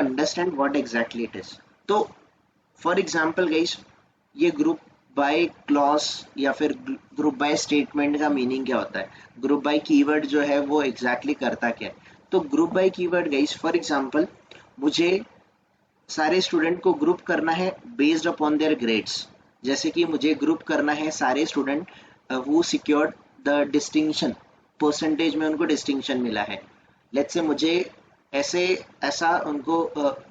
Understand what exactly it is. तो for example guys, ये group by clause या फिर ग्रुप बाय स्टेटमेंट का मीनिंग क्या होता है, ग्रुप बाय कीवर्ड जो है वो एग्जैक्टली करता क्या है। तो group bye keyword guys, for example मुझे सारे स्टूडेंट को ग्रुप करना है बेस्ड अपॉन देयर ग्रेड्स। जैसे कि मुझे ग्रुप करना है सारे student who secured the distinction, percentage में उनको डिस्टिंक्शन मिला है। लेट्स से मुझे ऐसे ऐसा उनको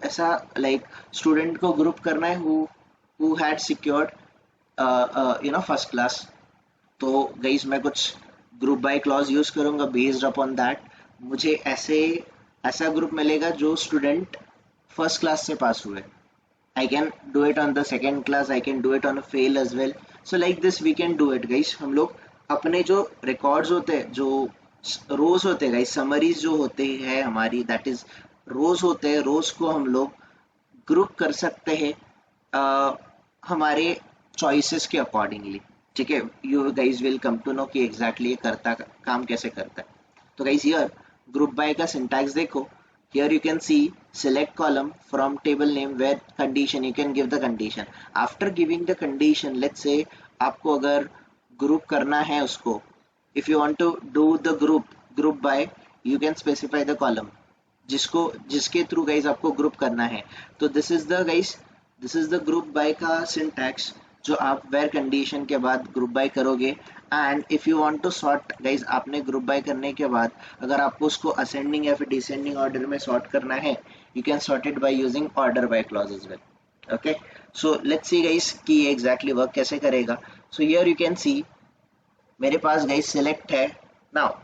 ऐसा लाइक स्टूडेंट को ग्रुप करना है who had secured first class. तो गाइस मैं कुछ ग्रुप बाय क्लॉज यूज करूंगा बेस्ड अपॉन दैट। मुझे ऐसा ग्रुप मिलेगा जो स्टूडेंट फर्स्ट क्लास से पास हुए। I can do it on the second class, I can do it on a fail as well. So like this we can do it guys। हम लोग अपने जो रिकॉर्ड्स होते हैं, जो रोज होते हैं गाइस, समरीज जो होते हैं हमारी, दैट इज रोज होते हैं, रोज को हम लोग ग्रुप कर सकते हैं हमारे चॉइसेस के अकॉर्डिंगली। ठीक है, you guys will come to know कि एग्जैक्टली करता काम कैसे करता है। तो गाइज हियर ग्रुप बाय का सिंटैक्स देखो। Here you can see select column from table name where condition you can give the condition. After giving the condition, let's say आपको अगर group करना है उसको, if you want to do the group by, you can specify the column जिसके through guys आपको group करना है। तो this is the group by का सिंटैक्स जो आप वेयर कंडीशन के बाद ग्रुप बाय करोगे। And if you want to sort guys, आपने ग्रुप बाय करने के बाद अगर आपको उसको असेंडिंग या फिर डिसेंडिंग ऑर्डर में सॉर्ट करना है, you can sort it by using order by clause as well. Okay, so let's see guys कि ये एग्जैक्टली वर्क कैसे करेगा। So here you can see मेरे पास गाइज सिलेक्ट है। Now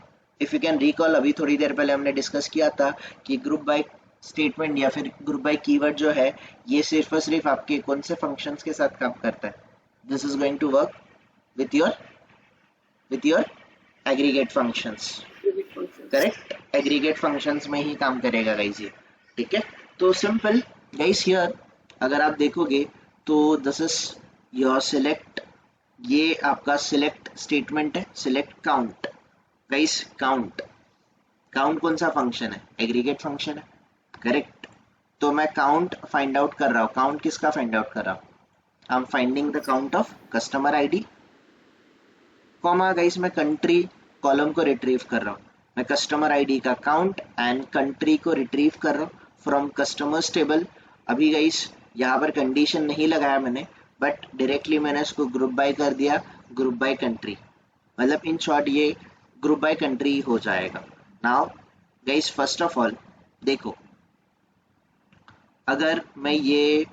if you can recall, अभी थोड़ी देर पहले हमने डिस्कस किया था कि ग्रुप बाय स्टेटमेंट या फिर ग्रुप बाय कीवर्ड जो है ये सिर्फ और सिर्फ आपके कौन से फंक्शंस के साथ काम करता है। This is going to work with your aggregate functions. Correct, aggregate functions में ही काम करेगा गाइज ये। ठीक है, तो सिंपल गाइज हियर अगर आप देखोगे तो दिस इज योर सिलेक्ट, ये आपका सिलेक्ट स्टेटमेंट है। सिलेक्ट काउंट गाइस, काउंट कौन सा फंक्शन है, एग्रीगेट फंक्शन है। करेक्ट, तो मैं काउंट फाइंड आउट कर रहा हूँ। काउंट किसका फाइंड आउट कर रहा हूँ, I am finding the count of customer ID, comma guys मैं कंट्री कॉलम को रिट्रीव कर रहा हूँ। मैं कस्टमर आईडी का काउंट एंड कंट्री को रिट्रीव कर रहा हूँ फ्रॉम कस्टमर्स टेबल। अभी गाइस यहाँ पर कंडीशन नहीं लगाया मैंने, बट डायरेक्टली मैंने इसको ग्रुप बाय कर दिया, ग्रुप बाय कंट्री। मतलब इन शॉर्ट ये ग्रुप बाय कंट्री हो जाएगा। Now guys first of all देखो, अगर मैं ये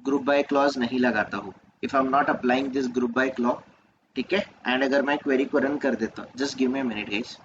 ग्रुप बाय क्लॉज नहीं लगाता हूँ, if I am not applying this group by clause, ठीक है, एंड अगर मैं क्वेरी को रन कर देता हूँ, just give me a minute guys.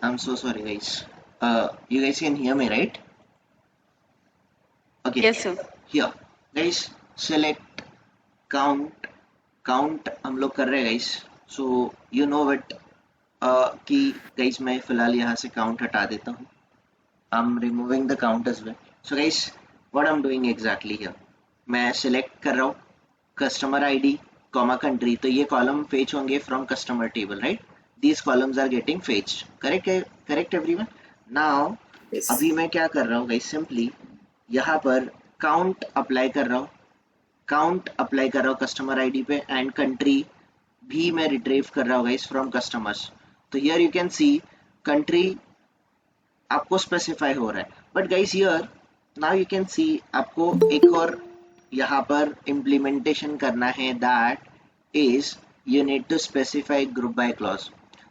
I'm so sorry guys. You guys can hear me, right? Okay. Yes, sir. Here, guys, select count हम लोग कर रहे हैं guys. So you know it. कि गाइस मैं फिलहाल यहाँ से काउंट हटा देता हूँ. I'm removing the count as well. So guys, what I'm doing exactly here, मैं select कर रहा हूँ customer ID, comma country, तो ये column fetch होंगे from customer table, right? These columns are getting fetched. Correct everyone? Now, Yes. अभी मैं क्या कर रहा हूँ guys, simply यहाँ पर count apply कर रहा हूँ, कस्टमर आईडी पे, एंड कंट्री भी मैं रिट्रीव कर रहा हूँ गाइस फ्रॉम कस्टमर्स. तो here you can see country आपको स्पेसिफाई हो रहा है, but guys here now you can see आपको एक और यहाँ पर इम्प्लीमेंटेशन करना है, that is you need to specify group by clause.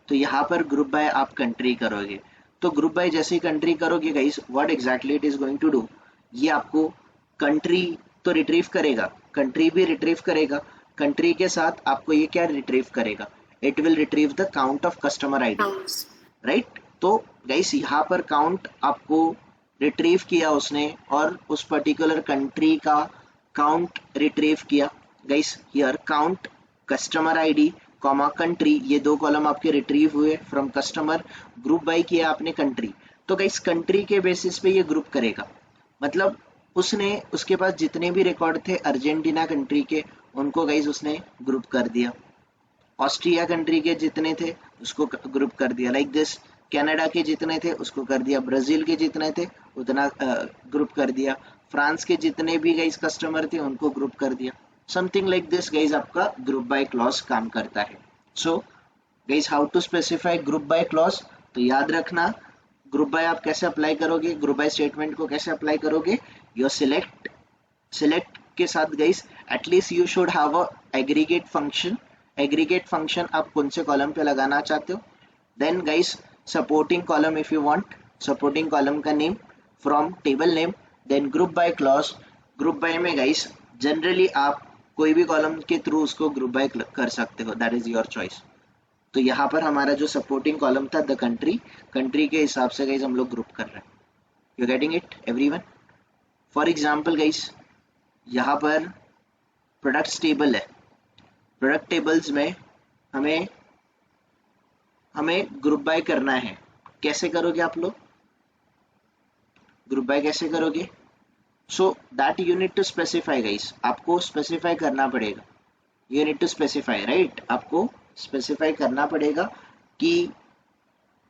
तो यहाँ पर ग्रुप बाय आप कंट्री करोगे, तो ग्रुप बाय जैसे ही कंट्री करोगे guys, what exactly it is going to do, ये आपको कंट्री तो रिट्रीव करेगा, कंट्री भी रिट्रीव करेगा, कंट्री के साथ आपको ये क्या रिट्रीव करेगा, it will retrieve the count of customer ID, Counts. Right. तो गाइस यहाँ पर काउंट आपको रिट्रीव किया उसने, और उस पर्टिकुलर कंट्री का काउंट रिट्रीव किया. Guys here count customer ID comma country, ये दो कॉलम आपके रिट्रीव हुए फ्रॉम कस्टमर, ग्रुप बाय किया आपने कंट्री. तो गाइस कंट्री के बेसिस पे ये ग्रुप करेगा, मतलब उसके पास जितने भी रिकॉर्ड थे अर्जेंटीना कंट्री के, उनको गाइस उसने ग्रुप कर दिया. ऑस्ट्रिया कंट्री के जितने थे उसको ग्रुप कर दिया, लाइक दिस. कनाडा के जितने थे उसको कर दिया, ब्राजील के जितने थे उतना ग्रुप कर दिया, फ्रांस के जितने भी गाइस कस्टमर थे उनको ग्रुप कर दिया. समथिंग लाइक दिस गाइस आपका ग्रुप बाय क्लॉज काम करता है. So guys how to specify group by clause, तो याद रखना ग्रुप बाय आप कैसे अप्लाई करोगे, ग्रुप बाय स्टेटमेंट को कैसे अप्लाई करोगे, योर सिलेक्ट के साथ guys at least you should have a aggregate function. Aggregate function आप कौन से कॉलम पे लगाना चाहते हो, then guys supporting column if you want, supporting column का name from table name, then group by clause. Group by में गाइस जनरली आप कोई भी कॉलम के थ्रू उसको ग्रुप बाय कर सकते हो, दैट इज योर चॉइस. तो यहाँ पर हमारा जो सपोर्टिंग कॉलम था द कंट्री के हिसाब से गाइस हम लोग ग्रुप कर रहे हैं. You getting it everyone? For example guys यहाँ पर प्रोडक्ट्स टेबल है, प्रोडक्ट टेबल्स में हमें ग्रुप बाय करना है. कैसे करोगे आप लोग ग्रुप बाय, कैसे करोगे? So that you need to specify guys, आपको स्पेसिफाई करना पड़ेगा, you need to specify, right. आपको स्पेसिफाई करना पड़ेगा कि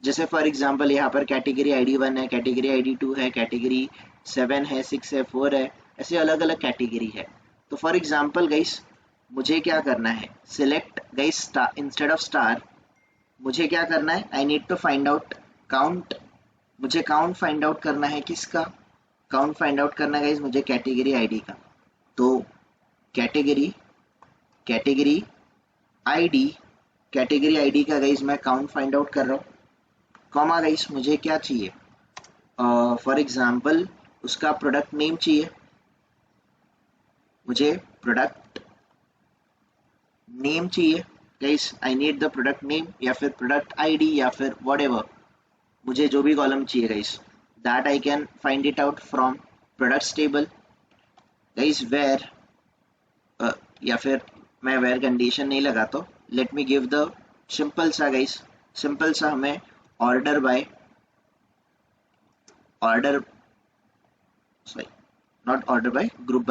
जैसे फॉर एग्जांपल यहाँ पर कैटेगरी आईडी 1 है, कैटेगरी आईडी 2 है, कैटेगरी 7 है, 6 है, 4 है, ऐसे अलग अलग कैटेगरी है. तो फॉर एग्जांपल गाइस मुझे क्या करना है, select guys instead of star, मुझे क्या करना है, I need to find out count. मुझे काउंट फाइंड आउट करना है, किसका काउंट फाइंड आउट करना है गाइस, मुझे कैटेगरी आईडी का. तो कैटेगरी आईडी का गाइस मैं काउंट फाइंड आउट कर रहा हूँ, कॉमा गाइस मुझे क्या चाहिए, फॉर एग्जांपल उसका प्रोडक्ट नेम चाहिए, मुझे प्रोडक्ट नेम चाहिए guys, I need the product name या फिर प्रोडक्ट आईडी या फिर व्हाटएवर, मुझे जो भी कॉलम चाहिए guys, that I can find it out from products table guys. Where या फिर मैं वेयर कंडीशन नहीं लगाता, let me give the simple सा गाइस, सिंपल सा हमें order sorry not order by, group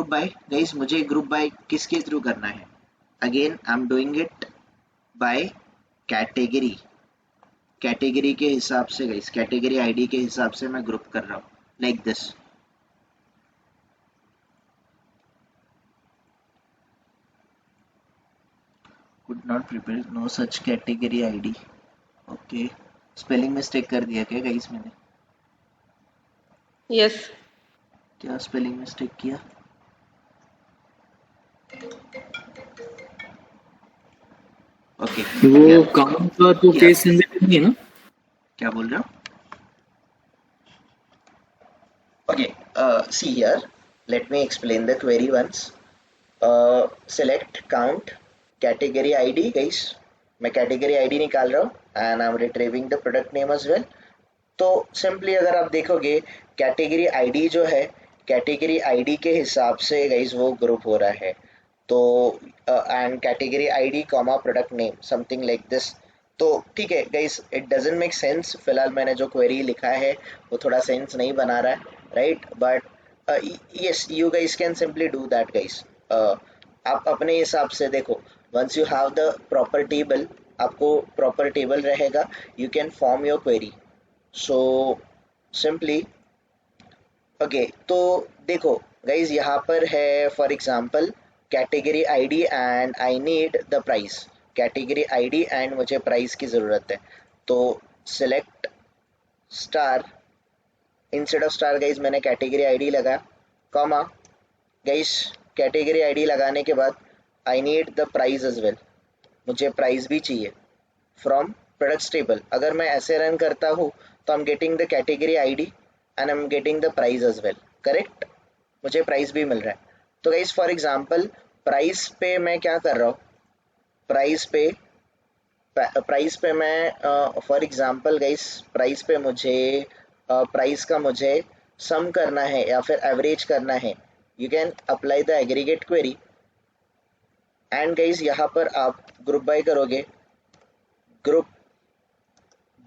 by guys. मुझे ग्रुप बाय किसके थ्रू करना है, again I am doing it by category के हिसाब से गाइस, कैटेगरी आईडी के हिसाब से मैं ग्रुप कर रहा हूँ, like this. could not prepare no such category ID. Okay spelling mistake कर दिया क्या गाइस मैंने, Yes. क्या स्पेलिंग मिस्टेक किया, ओके वो काउंट का तो केस सेंसिटिव नहीं है ना? क्या बोल रहे हो? Okay see here, let me explain the query once. Select count category ID guys, मैं कैटेगरी आईडी निकाल रहा हूँ and I am retrieving the product name as well. तो सिंपली अगर आप देखोगे कैटेगरी आईडी जो है, कैटेगरी आईडी के हिसाब से गाइस वो ग्रुप हो रहा है. तो and category ID comma product name something like this. तो ठीक है guys, it doesn't make sense, फिलहाल मैंने जो क्वेरी लिखा है वो थोड़ा सेंस नहीं बना रहा है, right? But yes, you guys can simply do that guys. आप अपने हिसाब से देखो, once you have the proper table, आपको प्रॉपर टेबल रहेगा, you can form your query. So simply okay, तो देखो गाइज, यहाँ पर है for example category ID and I need the price. Category ID and मुझे प्राइस की ज़रूरत है, तो select star, instead of star guys मैंने कैटेगरी आईडी लगा, कॉमा गाइज कैटेगरी आईडी लगाने के बाद I need the price as well, मुझे प्राइस भी चाहिए फ्रॉम प्रोडक्ट्स टेबल। अगर मैं ऐसे रन करता हूँ तो I am getting the category ID and I am getting the price as well, correct? मुझे प्राइस भी मिल रहा है। तो गाइस फॉर एग्जांपल प्राइस पे मैं क्या कर रहा हूँ, प्राइस पे मैं फॉर एग्जांपल गाइस प्राइस पे मुझे प्राइस का मुझे सम करना है या फिर एवरेज करना है। You can apply the aggregate query and guys यहाँ पर आप ग्रुप बाय करोगे। ग्रुप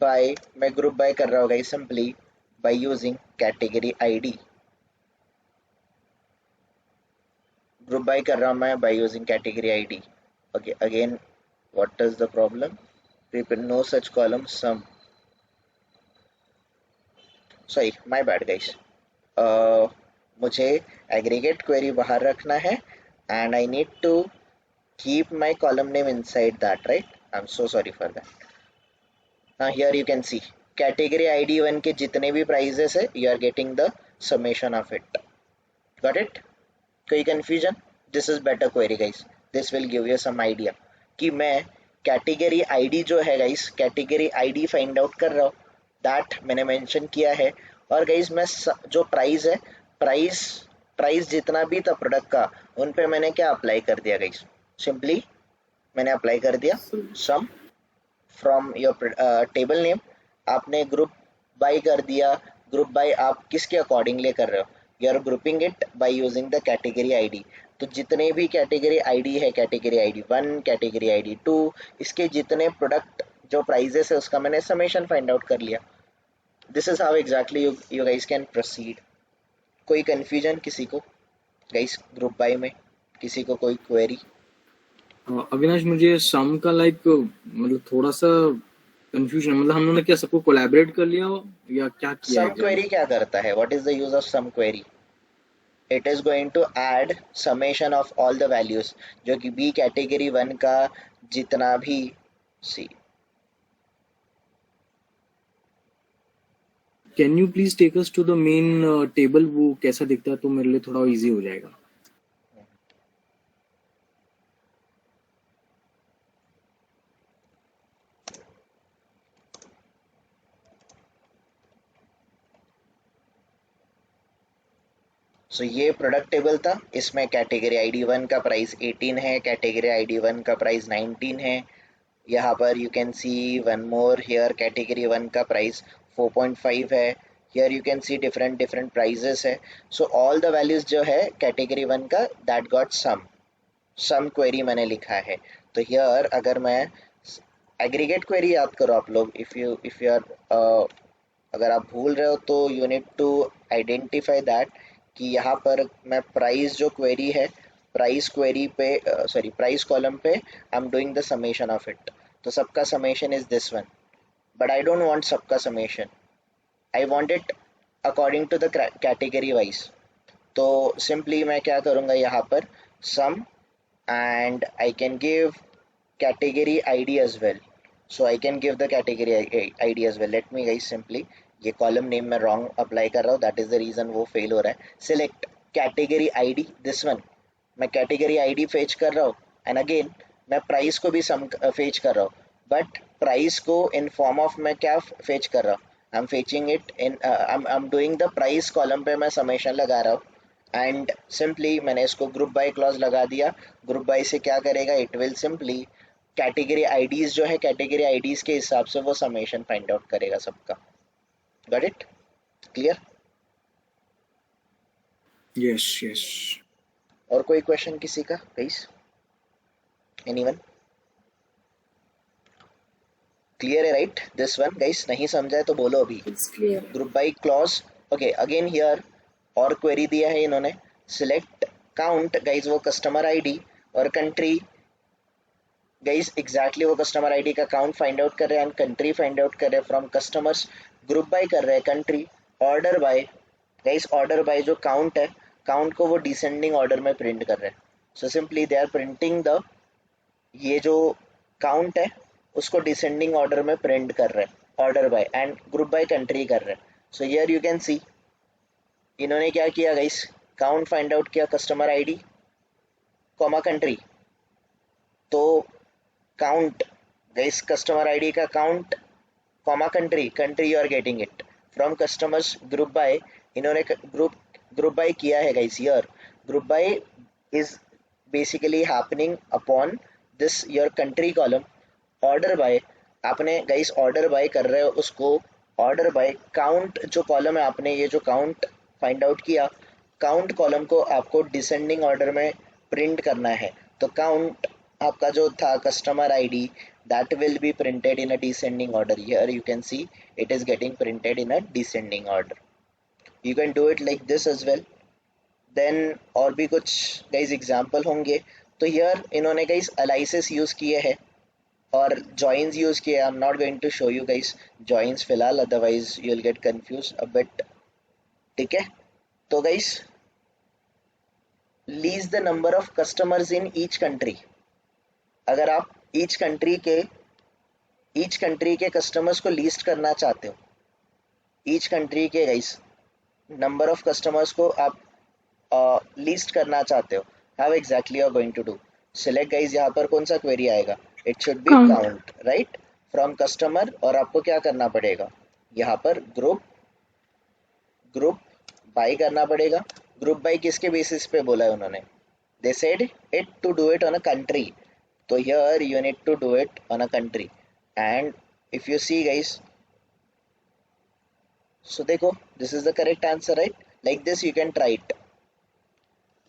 बाय, मैं ग्रुप बाय कर रहा हूँ guys simply by using category ID. Group by कर रहा हूँ मैं by using category ID. Okay, again what is the problem? Prepare no such column sum, sorry my bad guys. मुझे aggregate query बाहर रखना है and I need to keep my column name inside that, right? I am so sorry for that. Here you can see category ID 1 के जितने भी prices है you are getting the summation of it. Got it? कोई confusion? This is better query guys, this will give you some idea कि मैं category ID जो है guys, category ID find out कर रहा हूँ, दैट मैंने मेंशन किया है। और गाइस मैं जो प्राइस है, प्राइस प्राइस जितना भी था प्रोडक्ट का, उन पे मैंने क्या अप्लाई कर दिया गाइस, सिंपली मैंने अप्लाई कर दिया सम फ्रॉम योर टेबल नेम। आपने ग्रुप बाय कर दिया। ग्रुप बाय आप किसके अकॉर्डिंगली कर रहे हो? You are grouping it by using the category ID. तो जितने भी कैटेगरी आईडी है, कैटेगरी आईडी 1, कैटेगरी आईडी 2, इसके जितने प्रोडक्ट जो प्राइजेस है उसका मैंने समेशन फाइंड आउट कर लिया। This is how exactly you guys can proceed. कोई कंफ्यूजन किसी को गाइस ग्रुप बाय में? किसी को कोई क्वेरी? अविनाश, मुझे सम का मतलब थोड़ा सा कंफ्यूजन, मतलब हम लोगों ने क्या सबको कोलैबोरेट कर लिया हो या क्या किया सम एग्जैक्टली? क्वेरी क्या करता है? What is the use of sum query? it is going to add summation of all the values जो कि बी कैटेगरी 1 का जितना भी सी। Can you please take us to the main table? वो कैसा दिखता है तो मेरे लिए थोड़ा इजी हो जाएगा। सो ये प्रोडक्ट टेबल था, इसमें कैटेगरी आईडी 1 का प्राइस 18 है, कैटेगरी आईडी 1 का प्राइस 19 है। यहाँ पर you can see one more here, category 1 का प्राइस 4.5 है। Here you can see different different prices है। सो ऑल द वैल्यूज जो है कैटेगरी 1 का दैट गॉट सम क्वेरी मैंने लिखा है। तो हियर अगर मैं एग्रीगेट क्वेरी याद करो आप लोग, इफ यू आर अगर आप भूल रहे हो तो you need to identify that कि यहाँ पर मैं प्राइस जो क्वेरी है, प्राइस क्वेरी पे सॉरी प्राइस कॉलम पे I am doing the summation of it. तो सबका summation is this one, but I don't want सबका summation, I want it according to the category wise. तो simply मैं क्या करूँगा यहाँ पर सम and I can give category ID as well. So I can give the category ID as well. Let me guys simply, ये column name मैं wrong apply कर रहा हूँ, that is the reason वो fail हो रहा है। Select category ID this one, मैं category ID fetch कर रहा हूँ and again मैं price को भी sum fetch कर रहा हूँ, but price को in form of मैं क्या fetch कर रहा हूँ, I'm fetching it in I'm doing the price column पे मैं summation लगा रहा हूँ एंड सिंपली मैंने इसको ग्रुप बाय क्लॉज लगा दिया। ग्रुप बाय से क्या करेगा, it will simply category IDs जो है, कैटेगरी आईडीज के हिसाब से वो समेशन फाइंड आउट करेगा सबका। Got it? Clear? Yes yes. और कोई क्वेश्चन किसी का गाइस? एनीवन? क्लियर है राइट दिस वन गाइस? नहीं समझा है तो बोलो अभी. It's clear. Group by clause. Okay again here और क्वेरी दिया है इन्होंने. सिलेक्ट काउंट गाइस, वो कस्टमर आईडी, और कंट्री गाइस एग्जैक्टली वो कस्टमर आईडी का काउंट फाइंड आउट कर रहे हैं एंड कंट्री फाइंड आउट कर रहे हैं फ्रॉम कस्टमर्स. ग्रुप बाय कर रहे हैं country. Order by guys, order by जो काउंट है, काउंट को वो डिसेंडिंग ऑर्डर में प्रिंट कर रहे हैं. So simply they are printing the, ये जो काउंट है उसको डिसेंडिंग ऑर्डर में प्रिंट कर रहे हैं order by, and group by country कर रहे हैं. So here you can see इन्होंने क्या किया गाइस, काउंट फाइंड आउट किया कस्टमर आईडी कॉमा कंट्री. तो काउंट गाइस, कस्टमर आईडी का count comma country, country you are getting it from customers. Group by इन्होंने ग्रुप बाय किया है guys. Here group by is basically happening upon this your country column. Order by आपने guys order bye कर रहे हो उसको order by count जो column है, आपने ये जो काउंट फाइंड आउट किया, काउंट कॉलम को आपको डिसेंडिंग ऑर्डर में प्रिंट करना है. तो काउंट आपका जो था customer ID, that will be printed in a descending order. Here you can see it is getting printed in a descending order. You can do it like this as well. Then और भी कुछ guys example होंगे. तो here इन्होंने guys एलाइसिस use किए हैं और joins use किए. I am not going to show you guys joins फिलहाल, otherwise you will get confuse a bit. ठीक है, तो guys list the number of customers in each country. अगर आप ईच कंट्री के कस्टमर्स को लिस्ट करना चाहते हो, ईच कंट्री के गाइस नंबर ऑफ कस्टमर्स को आप लिस्ट करना चाहते हो, how exactly you are going to do? Select guys, यहाँ पर कौन सा क्वेरी आएगा? It should be Count. Count right from customer. और आपको क्या करना पड़ेगा यहाँ पर? ग्रुप बाय करना पड़ेगा. ग्रुप बाय किसके बेसिस पे बोला है उन्होंने? They said it to do it on a country. So here you need to do it on a country, and if you see guys, so देखो this is the correct answer right? Like this you can try it.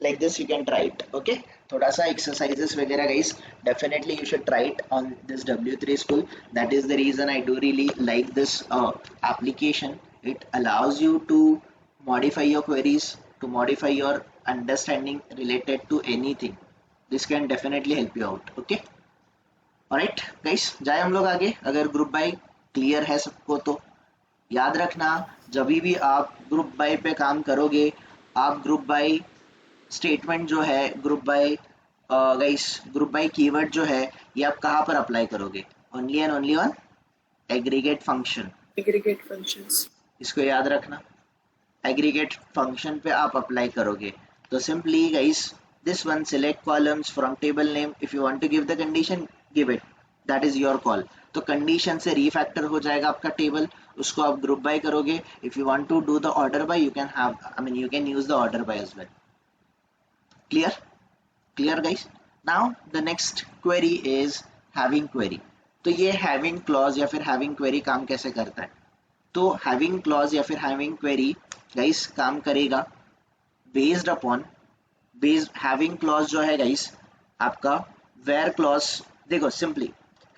Like this you can try it. Okay, थोड़ा सा exercises वगैरह guys definitely you should try it on this W3 school. That is the reason I do really like this application. It allows you to modify your queries, to modify your understanding related to anything. This can definitely help you out. Okay, alright guys, जाए हम लोग आगे. अगर group by clear है सबको तो याद रखना, जब भी आप ग्रुप बाय पे काम करोगे, आप ग्रुप बाय स्टेटमेंट जो है, group by guys group by keyword जो है, ये आप कहाँ पर अप्लाई करोगे? Only and only on aggregate function. Aggregate functions. इसको याद रखना, एग्रीगेट फंक्शन पे आप अप्लाई करोगे. तो simply guys this one, select columns from table name. If you want to give the condition, give it, that is your call. तो condition से refactor हो जाएगा आपका टेबल, उसको आप group by करोगे. If you want to do the order by, you can have, I mean you can use the order by as well. Clear guys? Now the next query is having query. तो ये having clause या फिर having query काम कैसे करता है? तो having clause या फिर having query guys काम करेगा based upon having clause जो है guys आपका where clause. देखो simply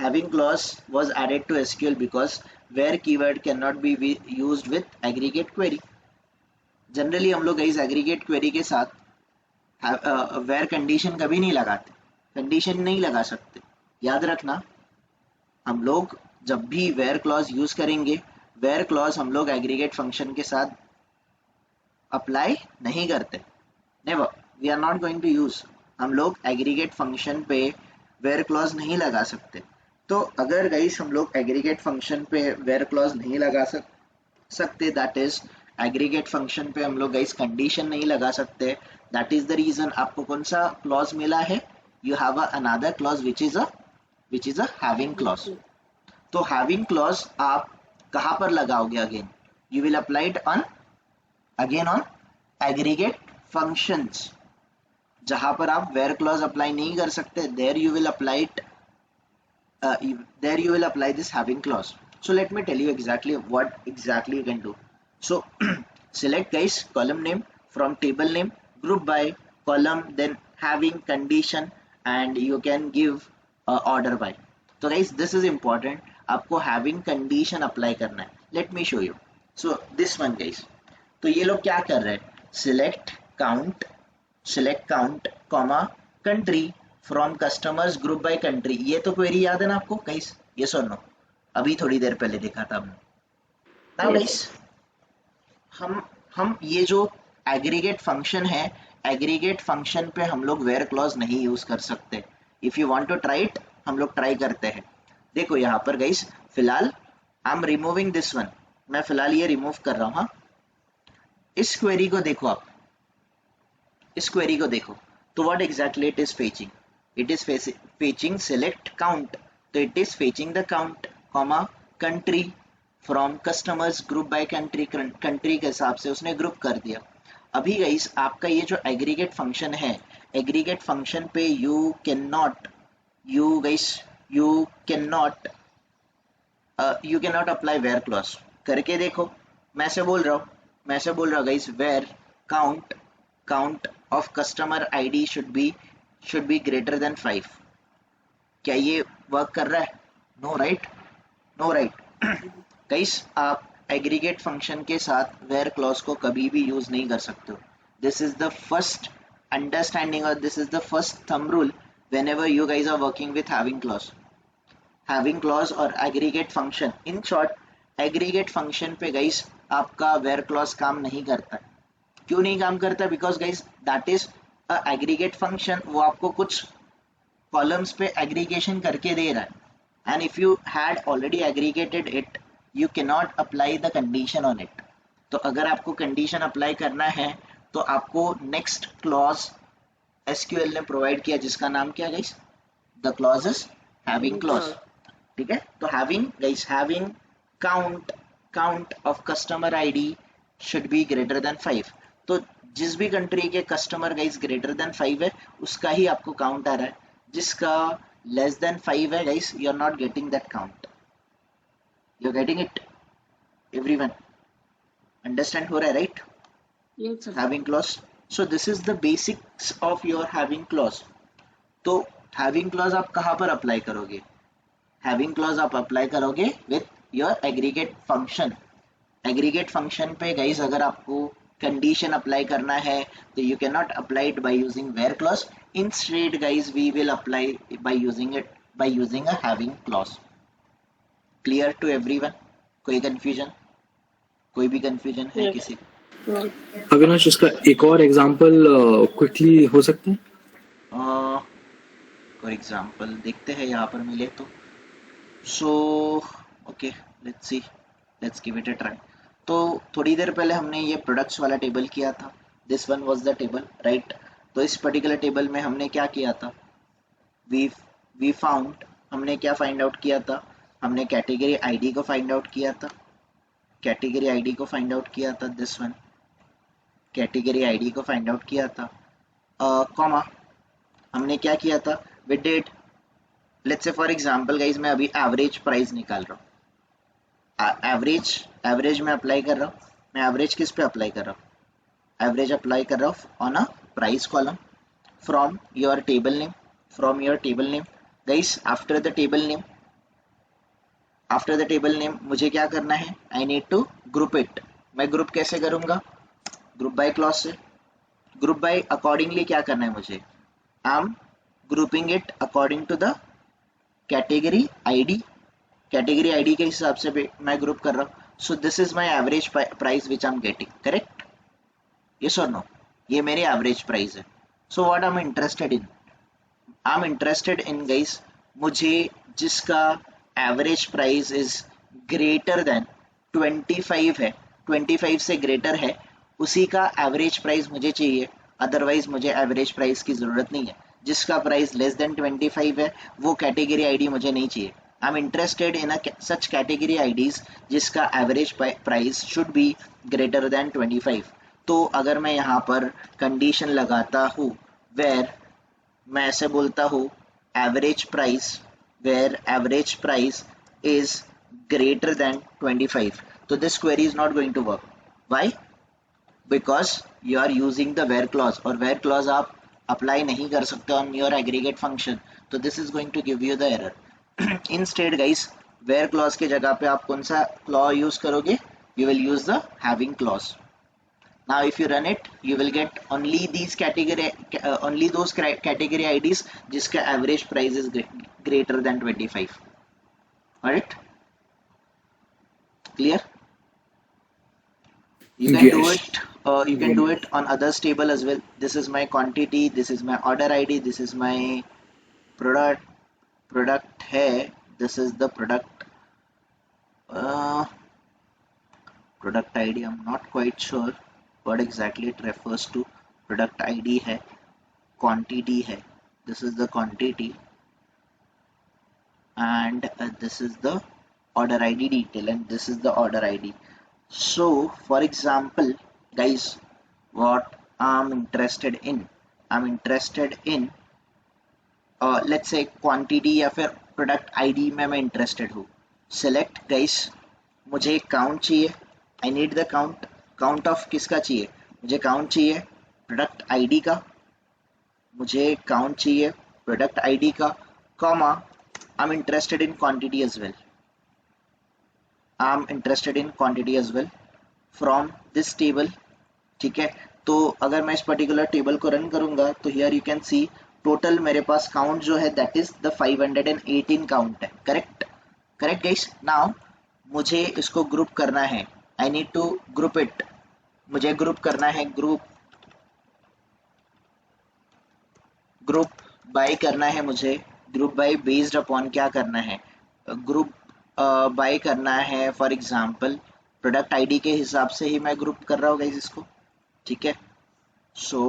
having clause was added to SQL because where keyword cannot be used with aggregate query. Generally हम लोग guys aggregate query के साथ where condition कभी नहीं लगाते, condition नहीं लगा सकते. याद रखना, हम लोग जब भी where clause यूज करेंगे, where clause हम लोग aggregate function के साथ अप्लाई नहीं करते. Never, we are not going to use. हम लोग एग्रीगेट फंक्शन पे वेयर क्लॉज नहीं लगा सकते. तो अगर गाइस हम लोग एग्रीगेट फंक्शन पे वेयर क्लॉज नहीं लगा सकते, दैट इज एग्रीगेट फंक्शन पे हम लोग गाइस कंडीशन नहीं लगा सकते. दैट इज द रीजन आपको कौन सा क्लॉज मिला है? You have another clause which is a having clause. तो हैविंग क्लॉज आप कहाँ पर लगाओगे? Again you will apply it on aggregate functions. जहां पर आप वेयर क्लॉज अप्लाई नहीं कर सकते, there you will apply this having clause. So let me tell you exactly what exactly you can do. So select guys column name from table name, group by column, then having condition, and you can give order by. तो guys this is important, आपको having condition apply करना है. Let me show you. So this one guys, तो ये लोग क्या कर रहे हैं, select count comma country from customers group by country. ये तो क्वेरी याद है ना आपको guys, yes or no? अभी थोड़ी देर पहले देखा था हमने. Now guys हम ये जो एग्रीगेट फंक्शन है, एग्रीगेट फंक्शन पे हम लोग वेयर क्लॉज नहीं यूज कर सकते. If you want to try it, हम लोग ट्राई करते हैं. देखो यहाँ पर गाइस, फिलहाल I am removing this one, मैं फिलहाल ये रिमूव कर रहा हूँ. हाँ, इस क्वेरी को देखो आप, इस क्वेरी को देखो, तो what exactly it is fetching, it is fetching select count. तो it is fetching the count comma country from customers group by country, country के हिसाब से उसने ग्रुप कर दिया. अभी गाइस आपका ये जो एग्रीगेट फंक्शन है, एग्रीगेट फंक्शन पे you can not apply where clause. करके देखो, मैं से बोल रहा हूँ guys, where count of customer ID should be greater than 5. क्या ये वर्क कर रहा है? No right. गाइस आप एग्रीगेट फंक्शन के साथ वेयर क्लॉज को कभी भी यूज नहीं कर सकते हो. This is the first understanding और this is the first thumb rule whenever you guys are working with having clause और aggregate function. in short, aggregate function पे guys आपका where clause काम नहीं करता. क्यों नहीं काम करता? because guys that is a aggregate function. वो आपको कुछ columns पे aggregation करके दे रहा है, and if you had already aggregated it, you cannot apply the condition on it. तो अगर आपको condition apply करना है तो आपको next clause SQL ने प्रोवाइड किया, जिसका नाम क्या guys, the clause is having clause. ठीक है, तो having count of customer ID should be greater than 5. तो जिस भी कंट्री के कस्टमर गाइस ग्रेटर देन 5 है, उसका ही आपको काउंट आ रहा है. जिसका लेस देन 5 है guys, you are not getting that count. You are getting it everyone? Understand हो रहा है right? Having clause. So this is the basics of your having clause. तो having clause आप कहाँ पर अप्लाई करोगे? Having clause आप अप्लाई करोगे with your aggregate function. Aggregate function पे guys अगर आपको condition अप्लाई करना है तो you cannot apply it by using where clause. Instead guys we will apply by using a having clause. Clear to everyone? कोई confusion? कोई भी confusion है किसी को? अविनाश, इसका एक और एग्जांपल क्विकली हो सकता है? फॉर एग्जांपल देखते हैं यहाँ पर मिले तो. So okay, let's give it a try. तो थोड़ी देर पहले हमने ये प्रोडक्ट्स वाला टेबल किया था. This one was the table right. तो इस पर्टिकुलर टेबल में हमने क्या किया था, वी फाउंड, हमने क्या फाइंड आउट किया था, हमने कैटेगरी आईडी को फाइंड आउट किया था, दिस वन कैटेगरी आईडी को फाइंड आउट किया था. कॉमा हमने क्या किया था, we did, let's say for example guys मैं अभी एवरेज प्राइस निकाल रहा हूँ. एवरेज में अप्लाई कर रहा हूँ. मैं एवरेज किस पे अप्लाई कर रहा हूँ? एवरेज अप्लाई कर रहा हूँ on a price column from your table name. Guys after the table name मुझे क्या करना है, I need to group it. मैं ग्रुप कैसे करूंगा? ग्रुप बाय क्लॉज से. ग्रुप बाय अकॉर्डिंगली क्या करना है मुझे, I am grouping it according to the category ID के हिसाब से मैं ग्रुप कर रहा हूँ. So this is my average price which I am getting. Correct? Yes और नो? ये मेरी एवरेज प्राइस है. So what I am interested in guys, मुझे जिसका average price is greater than 25 है, 25 से ग्रेटर है, उसी का एवरेज प्राइस मुझे चाहिए. अदरवाइज मुझे एवरेज प्राइस की जरूरत नहीं है. जिसका प्राइस लेस देन 25 है वो कैटेगरी आईडी मुझे नहीं चाहिए. I am interested in such category IDs जिसका average price should be greater than 25. तो अगर मैं यहाँ पर कंडीशन लगाता हूँ वेयर, मैं ऐसे बोलता हूँ average price is greater than 25, तो this query is not going to work. Why? Because you are using the where clause, और वेयर क्लॉज आप अप्लाई नहीं कर सकते ऑन योर एग्रीगेट फंक्शन, तो this is going to give you the error. Instead guys where clause के जगह पे आप कौन सा क्लॉ यूज करोगे, you will use the having clause. Now if you run it, you will get only these category only those category IDs जिसका average price is greater than 25. Alright, clear? You can do Yes. it. You can do it on others table as well. This is my quantity. This is my order ID. This is my product. Product है. This is the product. Product ID. I'm not quite sure what exactly it refers to. Product ID है. Quantity है. This is the quantity, and this is the order ID detail, and this is the order ID. So for example guys, what I'm interested in, let's say quantity या फिर product ID में मैं interested हूँ। Select guys, मुझे count चाहिए, I need the count of किसका चाहिए, मुझे count चाहिए product ID का, मुझे count चाहिए product ID का, comma I'm interested in quantity as well, from this table। ठीक है, तो अगर मैं इस पर्टिकुलर टेबल को रन करूंगा तो here you can see total मेरे पास काउंट जो है दैट इज द 518 काउंट है। Correct guys. नाउ मुझे इसको ग्रुप करना है, I need to group it, मुझे ग्रुप करना है, ग्रुप बाय करना है, मुझे ग्रुप बाय बेस्ड अपॉन क्या करना है, ग्रुप बाय करना है फॉर एग्जांपल प्रोडक्ट आईडी के हिसाब से ही मैं ग्रुप कर रहा हूँ गाइस इसको। ठीक है, so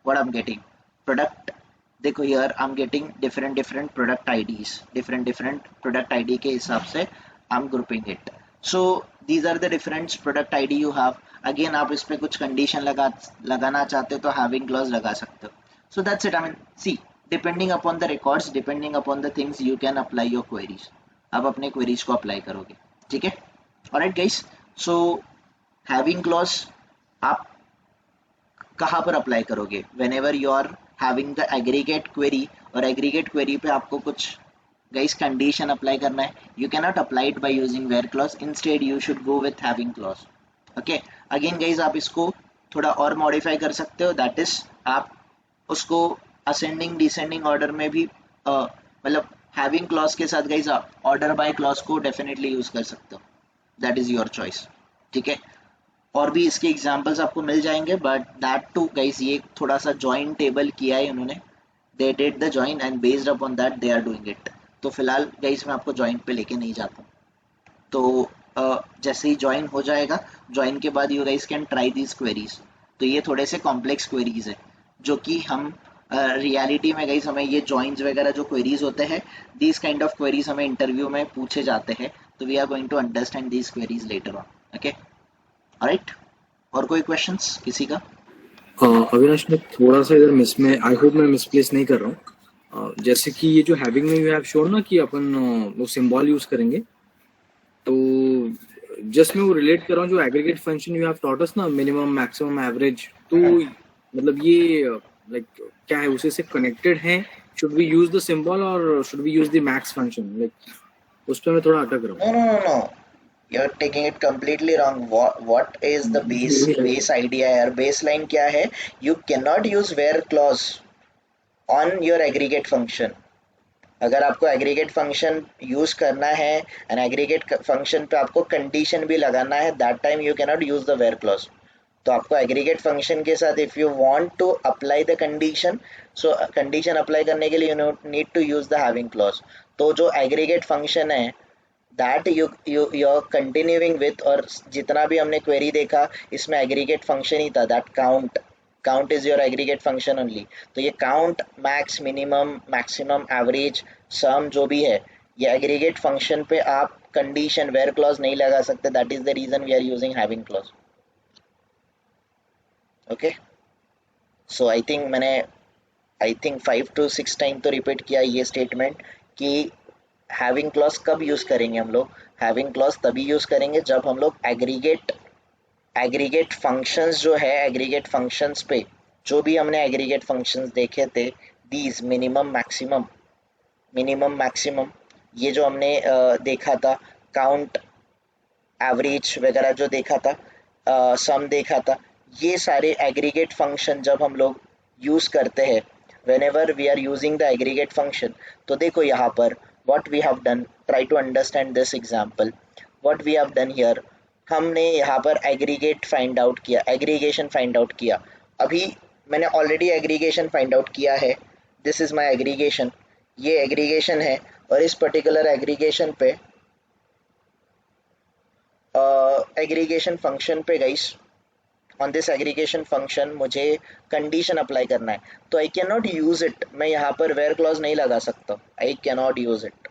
what I am getting product, देखो here I am getting different product IDs, different product ID के हिसाब से I am grouping it. So these are the different product ID you have. Again आप इस पे कुछ कंडीशन लगाना चाहते हो तो हैविंग क्लॉज लगा सकते हो। So that's it. I mean see, depending upon the records, depending upon the things you can apply your queries, आप अपने क्वेरीज को अप्लाई करोगे। ठीक है, alright guys. So having clause आप कहाँ पर अप्लाई करोगे, whenever you are having the aggregate query, और एग्रीगेट क्वेरी पे आपको कुछ गाइस कंडीशन अप्लाई करना है, you can not apply it by using where clause, instead you should go with having clause. Okay, again guys आप इसको थोड़ा और मॉडिफाई कर सकते हो, दैट इज आप उसको असेंडिंग डिसेंडिंग ऑर्डर में भी मतलब हैविंग क्लॉज के साथ गाइस ऑर्डर बाय क्लॉज को डेफिनेटली यूज कर सकते हो, दैट इज योर चॉइस। ठीक है, और भी इसके एग्जांपल्स आपको मिल जाएंगे, बट दैट टू गाइस ये थोड़ा सा जॉइन टेबल किया है उन्होंने, they did the join and based upon that they are doing it. तो फिलहाल गाइस मैं आपको जॉइन पे लेके नहीं जाता हूँ, तो जैसे ही जॉइन हो जाएगा, जॉइन के बाद you guys can try these queries. तो ये थोड़े से कॉम्प्लेक्स क्वेरीज है जो कि हम रियलिटी में गाइस हमें ये जॉइंस वगैरह जो क्वेरीज होते हैं, दीज काइंड ऑफ क्वेरीज हमें इंटरव्यू में पूछे जाते हैं, तो we are going to understand these queries later on. Okay, alright, और कोई क्वेश्चंस किसी का? अविनाश मैं थोड़ा सा इधर में आई होप मैं मिसप्लेस नहीं कर रहा हूँ। जैसे कि ये जो हैविंग में यू हैव शोन ना कि अपन वो सिंबल यूज करेंगे, तो जस्ट मैं वो रिलेट कर रहा हूँ जो aggregate function you have taught us ना, मिनिमम मैक्सिमम एवरेज, तो मतलब ये लाइक क्या है, उसे से कनेक्टेड है, should we use the symbol और should we use the max function, like उस पे मैं थोड़ा अटक रहा हूँ। No, you're taking it completely wrong. What is the base idea here? Baseline क्या है? You cannot use where clause on your aggregate function. अगर आपको एग्रीगेट फंक्शन यूज करना है एंड एग्रीगेट फंक्शन पे आपको कंडीशन भी लगाना है, that time you can not use the where clause. तो आपको एग्रीगेट फंक्शन के साथ if you want to apply the condition, so condition apply करने के लिए you need to use the having clause. तो जो एग्रीगेट फंक्शन है that you are continuing with, और जितना भी हमने क्वेरी देखा इसमें एग्रीगेट फंक्शन ही था, that count is your aggregate function only. तो ये count, max, minimum, maximum, average, sum जो भी है, ये एग्रीगेट फंक्शन पे आप कंडीशन वेयर क्लॉज नहीं लगा सकते, that is the reason we are using having clause. Okay, so I think 5 to 6 time तो रिपीट किया ये स्टेटमेंट कि हैविंग क्लॉज कब यूज करेंगे हम लोग। हैविंग क्लॉज तभी यूज करेंगे जब हम लोग एग्रीगेट फंक्शंस जो है, एग्रीगेट फंक्शंस पे जो भी हमने एग्रीगेट फंक्शंस देखे थे, these minimum maximum, minimum maximum, ये जो हमने देखा था, काउंट, एवरेज वगैरह जो देखा था, सम देखा था, ये सारे एग्रीगेट फंक्शन जब हम लोग यूज़ करते हैं, whenever we are using the aggregate function, तो देखो यहाँ पर what we have done, try to understand this example, what we have done here, हमने यहाँ पर एग्रीगेट फाइंड आउट किया, एग्रीगेशन फाइंड आउट किया। अभी मैंने ऑलरेडी एग्रीगेशन फाइंड आउट किया है, दिस इज़ माई एग्रीगेशन, ये एग्रीगेशन है, और इस पर्टिकुलर एग्रीगेशन पे एग्रीगेशन फंक्शन पे guys, on this aggregation function मुझे कंडीशन अप्लाई करना है, तो I can not use it, मैं यहाँ पर वेयर क्लॉज नहीं लगा सकता, I can not use it,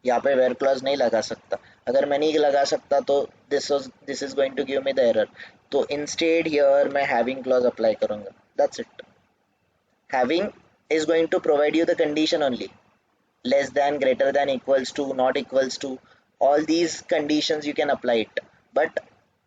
यहाँ पे वेयर क्लॉज नहीं लगा सकता, अगर मैं नहीं लगा सकता तो this is going to give me the error, तो इंस्टेड हियर मैं हैविंग क्लॉज अप्लाई करूंगा, that's it. Having is going to provide you the condition only, less than, greater than, equals to, not equals to, all these conditions you can apply it, but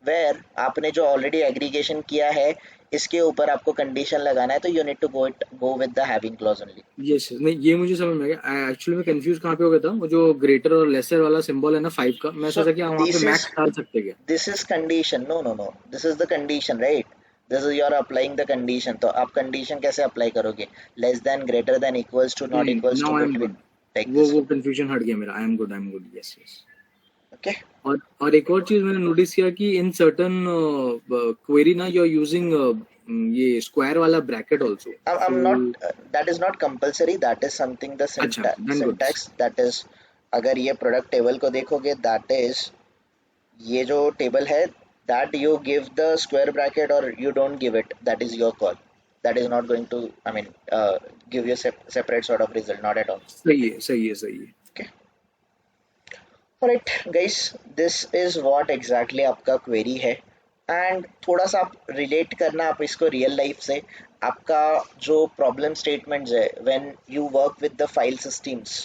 where आपने जो already aggregation किया है इसके ऊपर आपको condition लगाना है, तो you need to go with the having clause only. Yes, नहीं ये मुझे समझ में आ गया। एक्चुअली मैं कंफ्यूज कहाँ पे हो गया था, वो जो ग्रेटर और लेसर वाला सिंबल है ना 5 का, मैं सोचा कि हम वहाँ पे मैक्स डाल सकते हैं। This is condition, no no no, this is the condition, right, this is you are applying the condition, तो आप कंडीशन कैसे अप्लाई करोगे, less than, greater than, equals to, not equals to, between, like this, वो confusion हट गया मेरा। I am good, yes yes. Okay. और एक और चीज मैंने नोटिस किया कि इन सर्टन क्वेरी ना यू आर यूजिंग ये स्क्वायर वाला bracket also. I'm not, that is not compulsory, that is something the syntax, that is, अगर ये प्रोडक्ट टेबल को देखोगे, दैट इज, ये जो टेबल है, that you give the square bracket or you don't give it, that is your call, that is not going to, I mean, give you separate sort of result, not at all। सही है। okay, alright guys, this is what exactly आपका query है, and थोड़ा सा आप relate करना आप इसको रियल लाइफ से, आपका जो प्रॉब्लम स्टेटमेंट्स है when you work with the file systems,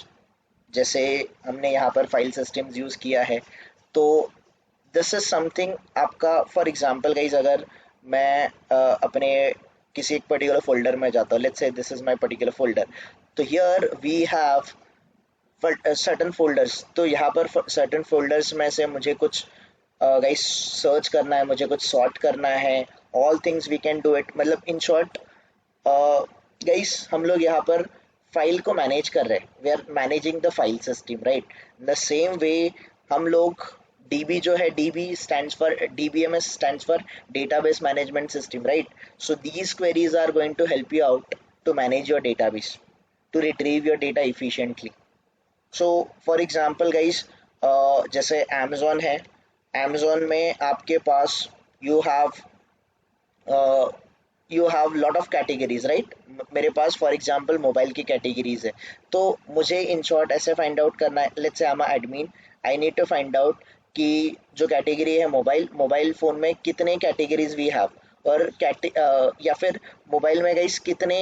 जैसे हमने यहाँ पर फाइल सिस्टम्स यूज़ किया है, तो दिस इज समथिंग आपका, फॉर एग्जांपल गाइज, अगर मैं अपने किसी एक पर्टिकुलर फोल्डर में जाता हूँ, let's see this is my particular folder, तो here we have certain folders, तो यहाँ पर सर्टन फोल्डर्स में से मुझे कुछ गाइस सर्च करना है, मुझे कुछ सॉर्ट करना है, all things we can do it, मतलब इन शॉर्ट गाइस हम लोग यहाँ पर फाइल को मैनेज कर रहे हैं, we are managing the file system, right. The same way हम लोग DB जो है, DB stands for, DBMS stands for database management system, right? So these queries are going to help you out to manage your database, to retrieve your data efficiently. So for example guys, जैसे Amazon है, Amazon में आपके पास you have lot of categories, right? मेरे पास for example mobile की categories है, तो मुझे इन शॉर्ट ऐसे फाइंड आउट करना है, let's say I am admin, I need to find out कि जो कैटेगरी है मोबाइल फ़ोन में कितने कैटेगरीज वी हैव, और या फिर मोबाइल में गाइस कितने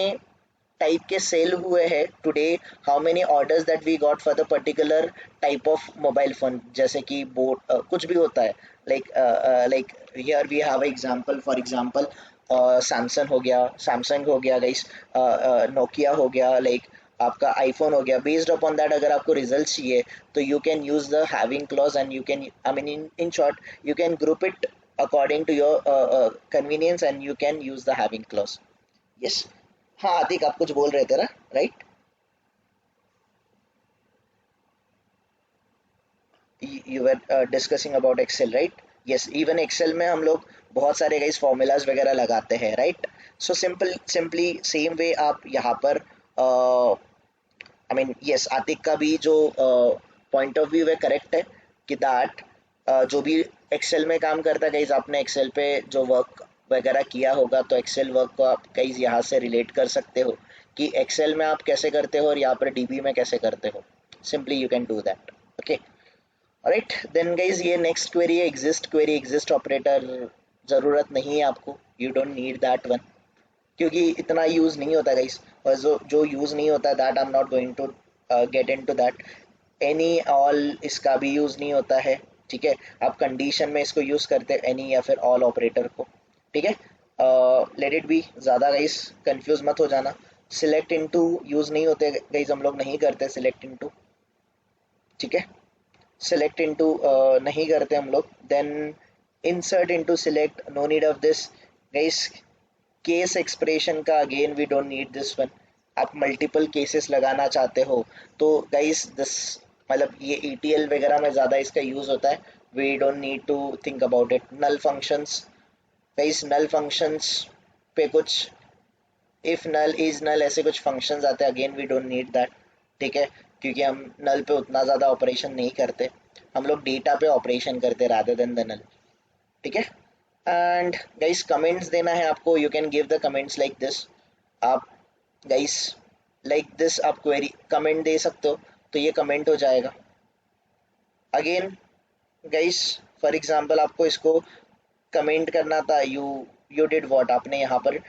टाइप के सेल हुए हैं today, how many orders that we got for the particular type of mobile phone, जैसे कि बोट कुछ भी होता है, like here we have example, for example Samsung हो गया गाइस, नोकिया हो गया, लाइक आपका आईफोन हो गया। बेस्ड अपॉन दैट अगर आपको रिजल्ट चाहिए तो you can use the having clause and you can, I mean in short you can group it according to your convenience and you can use the having clause. Yes, हाँ आतिक आप कुछ बोल रहे थे ना, right? You were discussing about Excel, right? Yes, even Excel में हम लोग बहुत सारे गाइस फॉर्मूलाज वगैरह लगाते हैं, right? So simply same way आप यहाँ पर आई मीन यस, आतिक का भी जो पॉइंट ऑफ व्यू है करेक्ट है कि दैट जो भी एक्सेल में काम करता है गाइस, आपने एक्सेल पे जो वर्क वगैरह किया होगा, तो एक्सेल वर्क को आप गाइस यहाँ से रिलेट कर सकते हो कि एक्सेल में आप कैसे करते हो और यहाँ पर DB में कैसे करते हो। Simply you can do that, okay. Right then guys, ये नेक्स्ट क्वेरी है एग्जिस्ट ऑपरेटर, ज़रूरत नहीं है आपको, you don't need that one, क्योंकि इतना यूज़ नहीं होता गाइज, और जो यूज़ नहीं होता that I am not going to get into that. Any all इसका भी यूज़ नहीं होता है, ठीक है, आप कंडीशन में इसको यूज करते हैं एनी या फिर ऑल ऑपरेटर को, ठीक है। लेट इट बी, ज़्यादा गाइस कंफ्यूज मत हो जाना। सिलेक्ट इनटू यूज नहीं होते गाइस, हम लोग नहीं करते सिलेक्ट इनटू, ठीक है। सिलेक्ट इनटू नहीं करते हम लोग। Then insert into select, no need of this guys. Case expression का again we don't need this one. आप मल्टीपल केसेस लगाना चाहते हो तो गाइस दिस, मतलब ये ETL वगैरह में ज़्यादा इसका यूज़ होता है, we don't need to think about it. Null functions guys, null functions पे कुछ इफ नल इज नल ऐसे कुछ फंक्शंस आते हैं, again we don't need that, ठीक है, क्योंकि हम नल पे उतना ज़्यादा ऑपरेशन नहीं करते, हम लोग डेटा पे ऑपरेशन करते रादर देन द नल, ठीक है। एंड गाइस कमेंट्स देना है आपको, you can give the comments like this. आप गाइस लाइक दिस आप क्वेरी कमेंट दे सकते हो, तो ये कमेंट हो जाएगा। अगेन गाइस फॉर एग्जांपल आपको इसको कमेंट करना था, यू डिड व्हाट, आपने यहाँ पर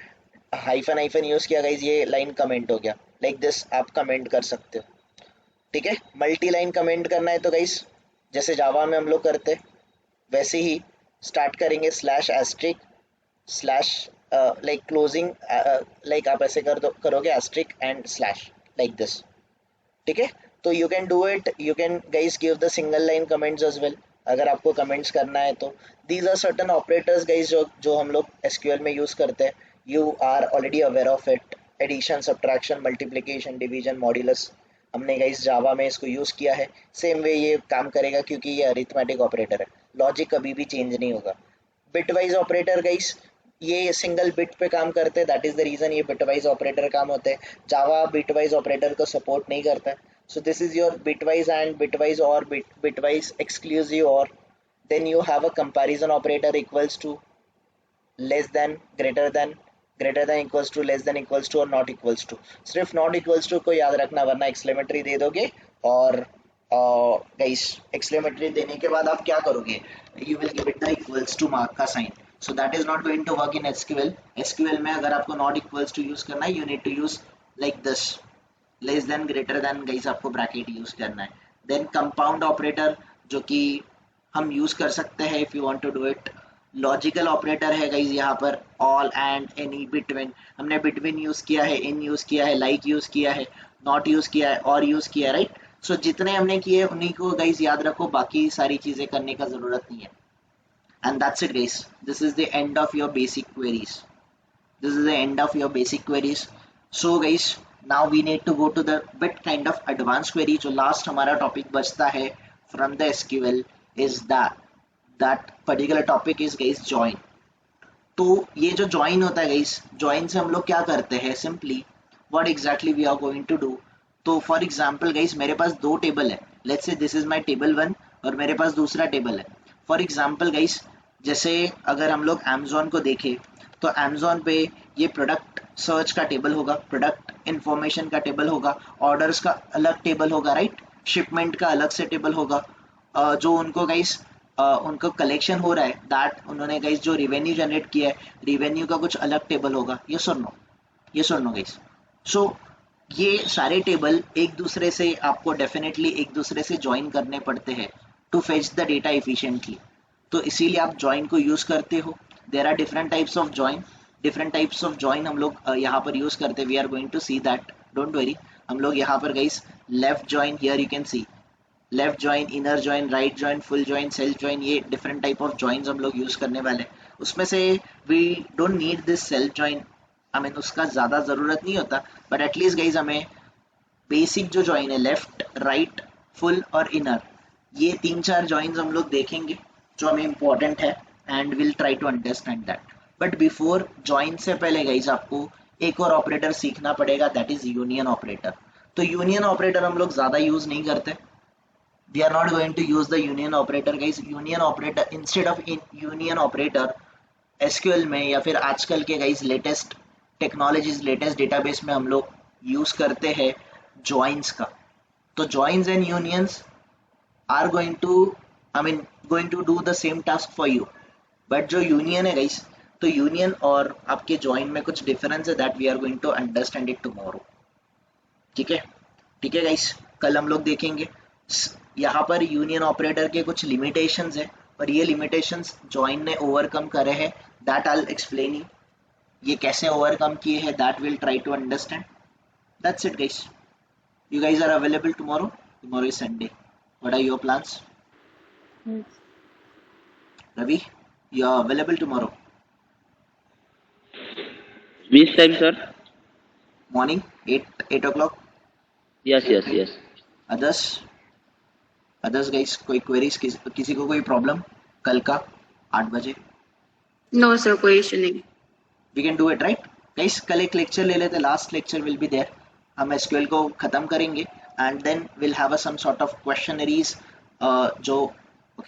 हाइफन हाइफन यूज किया गाइस, ये लाइन कमेंट हो गया। लाइक दिस आप कमेंट कर सकते हो, ठीक है। मल्टी लाइन कमेंट करना है तो गाइस जैसे जावा में हम लोग करते वैसे ही स्टार्ट करेंगे slash asterisk slash, like closing, like आप ऐसे करोगे asterisk and slash like this, ठीक है। तो you can do it, you can guys give the single line comments as well, अगर आपको कमेंट्स करना है तो। These are certain operators guys जो हम लोग एसक्यूएल में यूज करते हैं, you are already aware of it. Addition, subtraction, multiplication, division, modulus, हमने गाइस जावा में इसको यूज किया है। सेम वे ये काम करेगा क्योंकि ये अरिथमेटिक ऑपरेटर है, लॉजिक कभी भी चेंज नहीं होगा। बिटवाइज ऑपरेटर गाइस, ये सिंगल बिट पे काम करते हैं, दैट इज द रीजन ये बिटवाइज ऑपरेटर काम होते हैं। जावा बिटवाइज ऑपरेटर को सपोर्ट नहीं करता है, so this is your bitwise and bitwise or bitwise exclusive or, then you have a comparison operator equals to, less than, greater than equals to, less than equals to और not equals to। सिर्फ not equals to को याद रखना, वरना exclamatory दे दोगे और guys exclamatory देने के बाद आप क्या करोगे, you will give it the equals to mark का sign, so that is not going to work in SQL। SQL में अगर आपको not equals to यूज करना है, you need to use like this, less than, greater then, guys आपको bracket use करना है। Then compound operator जो कि हम यूज कर सकते हैं if you want to do it. Logical operator है गाइस यहाँ पर ऑल एंड एनी, बिटवीन, हमने बिटवीन यूज किया है, इन यूज किया है, लाइक यूज किया है, नॉट यूज किया है और यूज किया है, राइट। सो जितने हमने किए उन्हीं को गाइस याद रखो, बाकी सारी चीजें करने का जरूरत नहीं है। And that's it guys, this is the end of your basic queries, this is the end of your basic queries। So guys, now we need to go to the bit kind of advanced query, जो last हमारा topic बचता है from the SQL is that particular topic is guys join। तो ये जो join होता है guys, join से हम लोग क्या करते हैं, simply what exactly we are going to do। तो for example guys मेरे पास दो टेबल है, let's say this is my table 1 और मेरे पास दूसरा टेबल है। for example guys जैसे अगर हम लोग Amazon को देखें तो Amazon पे ये प्रोडक्ट सर्च का टेबल होगा, प्रोडक्ट इंफॉर्मेशन का टेबल होगा, ऑर्डर्स का अलग टेबल होगा, राइट, शिपमेंट का अलग से टेबल होगा। जो उनको गाइस उनको कलेक्शन हो रहा है, दैट उन्होंने गाइस जो रिवेन्यू जनरेट किया है, रिवेन्यू का कुछ अलग टेबल होगा। ये सुनो, ये सुनो गाइस। सो ये सारे टेबल एक दूसरे से आपको डेफिनेटली एक दूसरे से ज्वाइन करने पड़ते हैं to fetch the data efficiently. तो इसीलिए आप ज्वाइन को यूज करते हो। There are different types of join, different types of join हम लोग यहाँ पर यूज करते हैं। We are going to see that, don't worry. हम लोग यहाँ पर guys left join, here you can see left join, inner join, right join, full join, self join, ये डिफरेंट टाइप ऑफ ज्वाइंस हम लोग यूज करने वाले हैं। उसमें से we don't need this self join, I mean उसका ज्यादा जरूरत नहीं होता, बट एटलीस्ट गाइस हमें बेसिक जो ज्वाइन है लेफ्ट, राइट, फुल और इनर, ये 3-4 ज्वाइंस हम लोग देखेंगे जो हमें इंपॉर्टेंट है and will try to understand that. But before join से पहले गाइस आपको एक और ऑपरेटर सीखना पड़ेगा, दैट इज यूनियन ऑपरेटर। तो यूनियन ऑपरेटर हम लोग ज्यादा यूज नहीं करते, we are not going to use the union operator guys. Union operator, instead of union operator SQL में या फिर आजकल के guys latest technologies, latest database में हम लोग यूज करते हैं ज्वाइंस का। तो joins and unions are going to, I mean going to do the same task for you. But जो यूनियन है गाइस, तो यूनियन और आपके ज्वाइन में कुछ डिफरेंस है, that we are going to understand it tomorrow. ठीक है, ठीक है गाइस, कल हम लोग देखेंगे। यहाँ पर यूनियन ऑपरेटर के कुछ लिमिटेशंस है और ये लिमिटेशंस जॉइन ने ओवरकम करे हैं, that I will explain you. ये कैसे ओवरकम किए हैं that will try to understand. That's it guys. You guys are available tomorrow? Tomorrow is Sunday. What are your plans? Yes. Ravi, you are available tomorrow? Which time, sir? Morning, 8 o'clock. Yes, yes, yes. Others? Others guys, कोई queries, किसी को कोई problem? कल का 8 बजे? No, sir, कोई issue नहीं। We can do it, right? Guys, कल एक lecture ले लेते, last lecture will be there. हम SQL को ख़त्म करेंगे and then we'll have some sort of questionnaires जो